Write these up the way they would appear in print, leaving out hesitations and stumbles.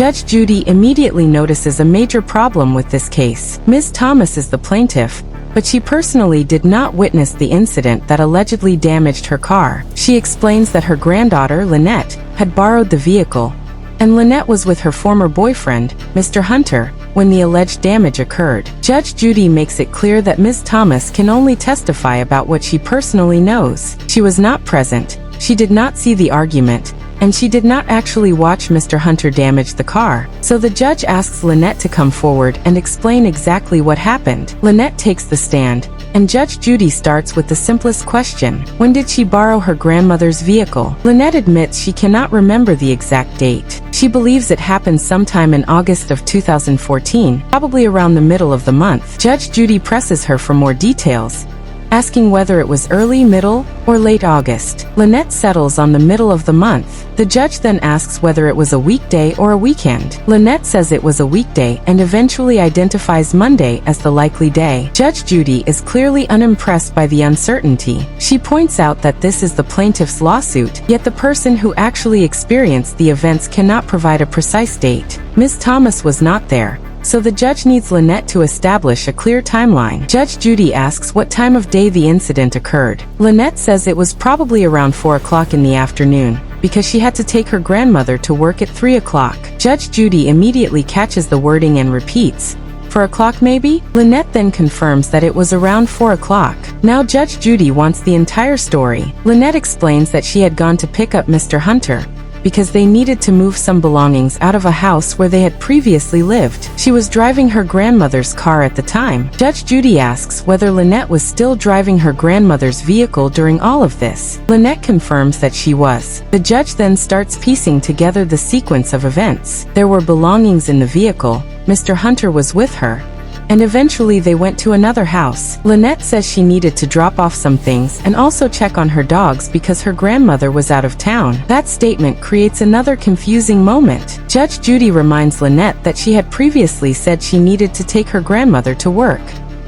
Judge Judy immediately notices a major problem with this case. Ms. Thomas is the plaintiff, but she personally did not witness the incident that allegedly damaged her car. She explains that her granddaughter, Lynette, had borrowed the vehicle, and Lynette was with her former boyfriend, Mr. Hunter, when the alleged damage occurred. Judge Judy makes it clear that Ms. Thomas can only testify about what she personally knows. She was not present, she did not see the argument, and she did not actually watch Mr. Hunter damage the car. So the judge asks Lynette to come forward and explain exactly what happened. Lynette takes the stand, and Judge Judy starts with the simplest question: when did she borrow her grandmother's vehicle? Lynette admits she cannot remember the exact date. She believes it happened sometime in August of 2014, probably around the middle of the month. Judge Judy presses her for more details, asking whether it was early, middle, or late August. Lynette settles on the middle of the month. The judge then asks whether it was a weekday or a weekend. Lynette says it was a weekday and eventually identifies Monday as the likely day. Judge Judy is clearly unimpressed by the uncertainty. She points out that this is the plaintiff's lawsuit, yet the person who actually experienced the events cannot provide a precise date. Ms. Thomas was not there, so the judge needs Lynette to establish a clear timeline. Judge Judy asks what time of day the incident occurred. Lynette says it was probably around 4 o'clock in the afternoon, because she had to take her grandmother to work at 3 o'clock. Judge Judy immediately catches the wording and repeats, 4 o'clock maybe? Lynette then confirms that it was around 4 o'clock. Now Judge Judy wants the entire story. Lynette explains that she had gone to pick up Mr. Hunter, because they needed to move some belongings out of a house where they had previously lived. She was driving her grandmother's car at the time. Judge Judy asks whether Lynette was still driving her grandmother's vehicle during all of this. Lynette confirms that she was. The judge then starts piecing together the sequence of events. There were belongings in the vehicle, Mr. Hunter was with her, and eventually they went to another house. Lynette says she needed to drop off some things and also check on her dogs because her grandmother was out of town. That statement creates another confusing moment. Judge Judy reminds Lynette that she had previously said she needed to take her grandmother to work.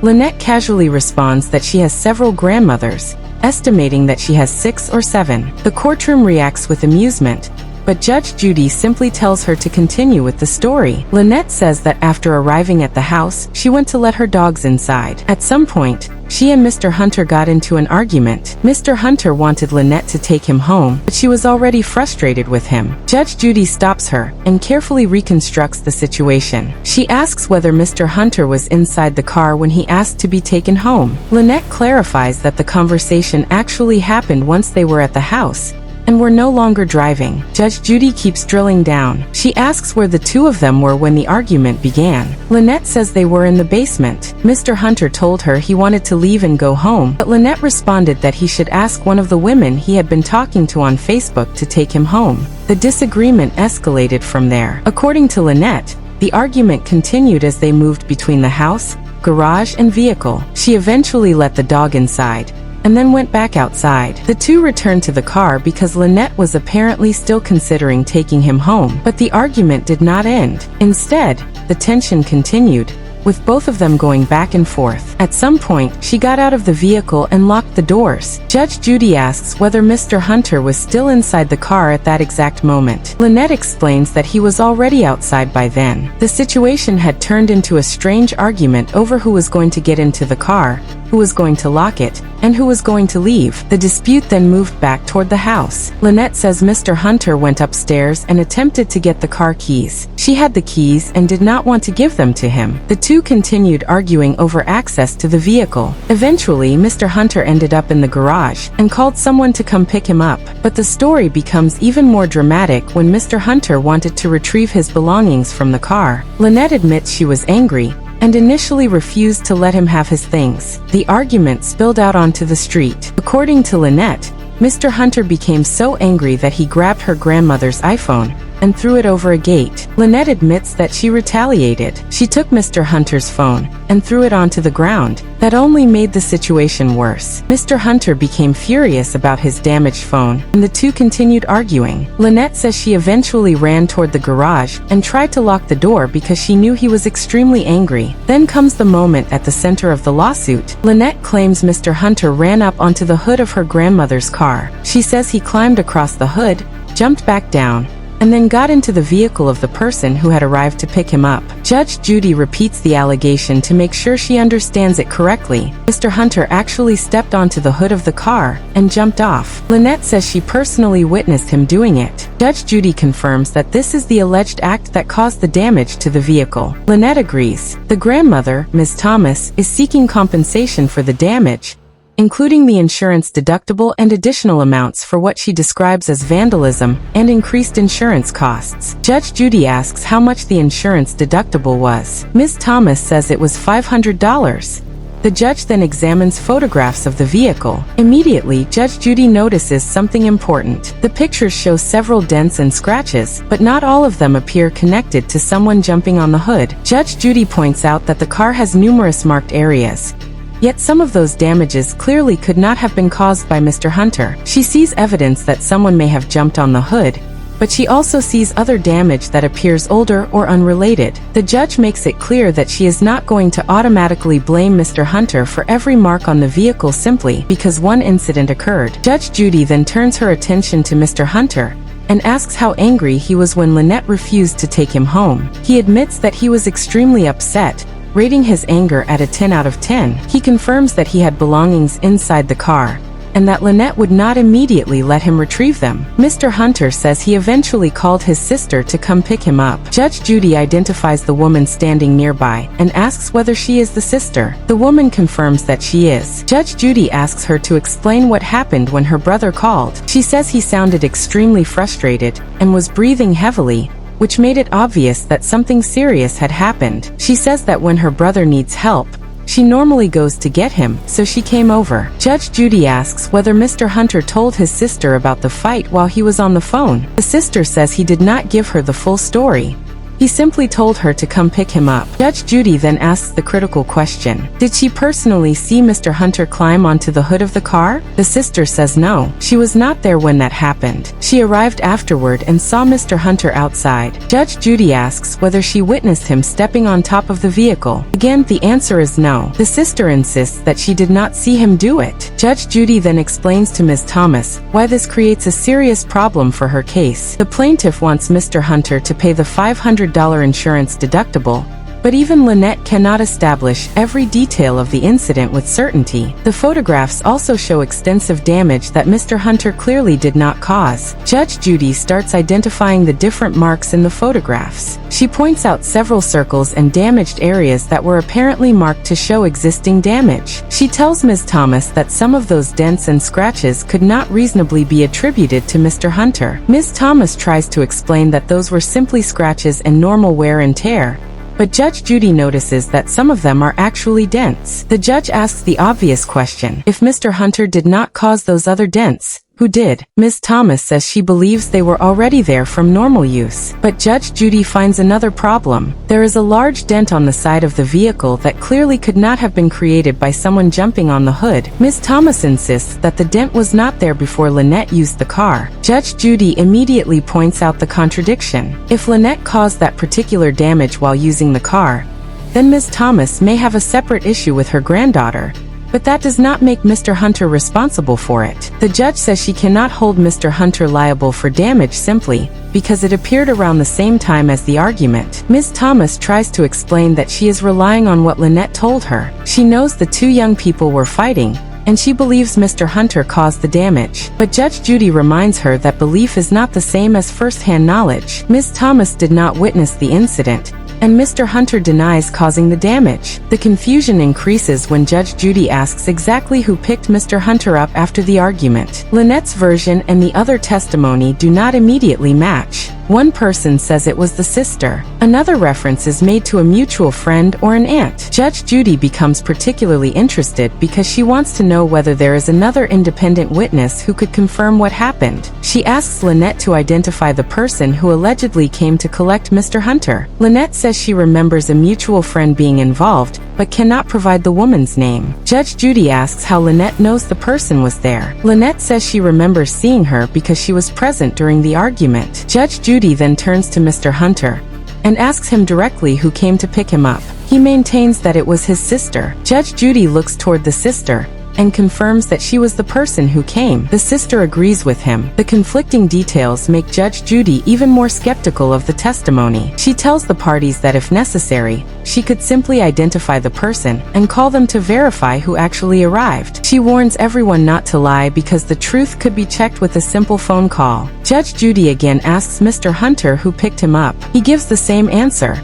Lynette casually responds that she has several grandmothers, estimating that she has 6 or 7. The courtroom reacts with amusement, but Judge Judy simply tells her to continue with the story. Lynette says that after arriving at the house, she went to let her dogs inside. At some point, she and Mr. Hunter got into an argument. Mr. Hunter wanted Lynette to take him home, but she was already frustrated with him. Judge Judy stops her and carefully reconstructs the situation. She asks whether Mr. Hunter was inside the car when he asked to be taken home. Lynette clarifies that the conversation actually happened once they were at the house and were no longer driving. Judge Judy keeps drilling down. She asks where the two of them were when the argument began. Lynette says they were in the basement. Mr. Hunter told her he wanted to leave and go home, but Lynette responded that he should ask one of the women he had been talking to on Facebook to take him home. The disagreement escalated from there. According to Lynette, the argument continued as they moved between the house, garage, and vehicle. She eventually let the dog inside, and then went back outside. The two returned to the car because Lynette was apparently still considering taking him home, but the argument did not end. Instead, the tension continued, with both of them going back and forth. At some point, she got out of the vehicle and locked the doors. Judge Judy asks whether Mr. Hunter was still inside the car at that exact moment. Lynette explains that he was already outside by then. The situation had turned into a strange argument over who was going to get into the car, who was going to lock it, and who was going to leave. The dispute then moved back toward the house. Lynette says Mr. Hunter went upstairs and attempted to get the car keys. She had the keys and did not want to give them to him. The two continued arguing over access to the vehicle. Eventually, Mr. Hunter ended up in the garage and called someone to come pick him up. But the story becomes even more dramatic when Mr. Hunter wanted to retrieve his belongings from the car. Lynette admits she was angry and initially refused to let him have his things. The argument spilled out onto the street. According to Lynette, Mr. Hunter became so angry that he grabbed her grandmother's iPhone and threw it over a gate. Lynette admits that she retaliated. She took Mr. Hunter's phone and threw it onto the ground. That only made the situation worse. Mr. Hunter became furious about his damaged phone, and the two continued arguing. Lynette says she eventually ran toward the garage and tried to lock the door because she knew he was extremely angry. Then comes the moment at the center of the lawsuit. Lynette claims Mr. Hunter ran up onto the hood of her grandmother's car. She says he climbed across the hood, jumped back down, and then got into the vehicle of the person who had arrived to pick him up. Judge Judy repeats the allegation to make sure she understands it correctly. Mr. Hunter actually stepped onto the hood of the car and jumped off. Lynette says she personally witnessed him doing it. Judge Judy confirms that this is the alleged act that caused the damage to the vehicle. Lynette agrees. The grandmother, Ms. Thomas, is seeking compensation for the damage, including the insurance deductible and additional amounts for what she describes as vandalism and increased insurance costs. Judge Judy asks how much the insurance deductible was. Ms. Thomas says it was $500. The judge then examines photographs of the vehicle. Immediately, Judge Judy notices something important. The pictures show several dents and scratches, but not all of them appear connected to someone jumping on the hood. Judge Judy points out that the car has numerous marked areas, yet some of those damages clearly could not have been caused by Mr. Hunter. She sees evidence that someone may have jumped on the hood, but she also sees other damage that appears older or unrelated. The judge makes it clear that she is not going to automatically blame Mr. Hunter for every mark on the vehicle simply because one incident occurred. Judge Judy then turns her attention to Mr. Hunter and asks how angry he was when Lynette refused to take him home. He admits that he was extremely upset, rating his anger at a 10 out of 10. He confirms that he had belongings inside the car, and that Lynette would not immediately let him retrieve them. Mr. Hunter says he eventually called his sister to come pick him up. Judge Judy identifies the woman standing nearby and asks whether she is the sister. The woman confirms that she is. Judge Judy asks her to explain what happened when her brother called. She says he sounded extremely frustrated and was breathing heavily, which made it obvious that something serious had happened. She says that when her brother needs help, she normally goes to get him, so she came over. Judge Judy asks whether Mr. Hunter told his sister about the fight while he was on the phone. The sister says he did not give her the full story. He simply told her to come pick him up. Judge Judy then asks the critical question: did she personally see Mr. Hunter climb onto the hood of the car? The sister says no. She was not there when that happened. She arrived afterward and saw Mr. Hunter outside. Judge Judy asks whether she witnessed him stepping on top of the vehicle. Again, the answer is no. The sister insists that she did not see him do it. Judge Judy then explains to Ms. Thomas why this creates a serious problem for her case. The plaintiff wants Mr. Hunter to pay the $500 insurance deductible, but even Lynette cannot establish every detail of the incident with certainty. The photographs also show extensive damage that Mr. Hunter clearly did not cause. Judge Judy starts identifying the different marks in the photographs. She points out several circles and damaged areas that were apparently marked to show existing damage. She tells Ms. Thomas that some of those dents and scratches could not reasonably be attributed to Mr. Hunter. Ms. Thomas tries to explain that those were simply scratches and normal wear and tear, but Judge Judy notices that some of them are actually dents. The judge asks the obvious question: if Mr. Hunter did not cause those other dents, who did? Ms. Thomas says she believes they were already there from normal use. But Judge Judy finds another problem. There is a large dent on the side of the vehicle that clearly could not have been created by someone jumping on the hood. Ms. Thomas insists that the dent was not there before Lynette used the car. Judge Judy immediately points out the contradiction. If Lynette caused that particular damage while using the car, then Ms. Thomas may have a separate issue with her granddaughter, but that does not make Mr. Hunter responsible for it. The judge says she cannot hold Mr. Hunter liable for damage simply because it appeared around the same time as the argument. Ms. Thomas tries to explain that she is relying on what Lynette told her. She knows the two young people were fighting, and she believes Mr. Hunter caused the damage. But Judge Judy reminds her that belief is not the same as first-hand knowledge. Ms. Thomas did not witness the incident, and Mr. Hunter denies causing the damage. The confusion increases when Judge Judy asks exactly who picked Mr. Hunter up after the argument. Lynette's version and the other testimony do not immediately match. One person says it was the sister. Another reference is made to a mutual friend or an aunt. Judge Judy becomes particularly interested because she wants to know whether there is another independent witness who could confirm what happened. She asks Lynette to identify the person who allegedly came to collect Mr. Hunter. Lynette says she remembers a mutual friend being involved, but cannot provide the woman's name. Judge Judy asks how Lynette knows the person was there. Lynette says she remembers seeing her because she was present during the argument. Judge Judy then turns to Mr. Hunter and asks him directly who came to pick him up. He maintains that it was his sister. Judge Judy looks toward the sister and confirms that she was the person who came. The sister agrees with him. The conflicting details make Judge Judy even more skeptical of the testimony. She tells the parties that if necessary, she could simply identify the person and call them to verify who actually arrived. She warns everyone not to lie because the truth could be checked with a simple phone call. Judge Judy again asks Mr. Hunter who picked him up. He gives the same answer: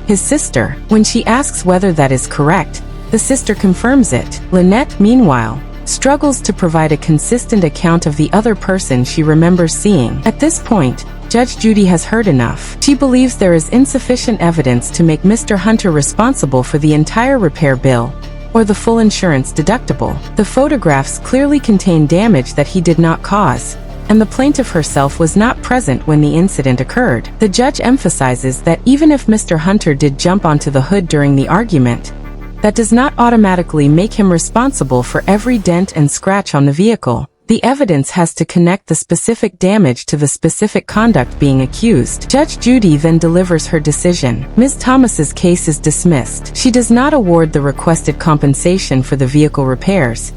his sister. When she asks whether that is correct, the sister confirms it. Lynette, meanwhile, struggles to provide a consistent account of the other person she remembers seeing. At this point, Judge Judy has heard enough. She believes there is insufficient evidence to make Mr. Hunter responsible for the entire repair bill or the full insurance deductible. The photographs clearly contain damage that he did not cause, and the plaintiff herself was not present when the incident occurred. The judge emphasizes that even if Mr. Hunter did jump onto the hood during the argument, that does not automatically make him responsible for every dent and scratch on the vehicle. The evidence has to connect the specific damage to the specific conduct being accused. Judge Judy then delivers her decision. Ms. Thomas's case is dismissed. She does not award the requested compensation for the vehicle repairs,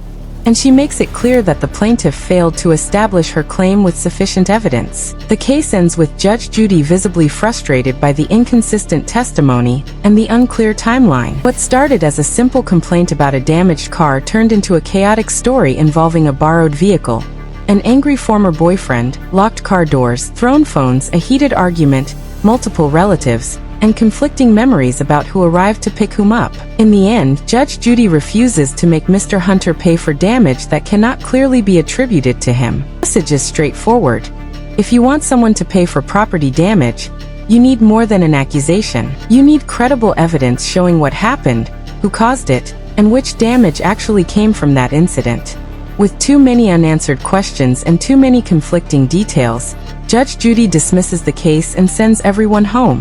and she makes it clear that the plaintiff failed to establish her claim with sufficient evidence. The case ends with Judge Judy visibly frustrated by the inconsistent testimony and the unclear timeline. What started as a simple complaint about a damaged car turned into a chaotic story involving a borrowed vehicle, an angry former boyfriend, locked car doors, thrown phones, a heated argument, multiple relatives, and conflicting memories about who arrived to pick whom up. In the end, Judge Judy refuses to make Mr. Hunter pay for damage that cannot clearly be attributed to him. The message is straightforward. If you want someone to pay for property damage, you need more than an accusation. You need credible evidence showing what happened, who caused it, and which damage actually came from that incident. With too many unanswered questions and too many conflicting details, Judge Judy dismisses the case and sends everyone home.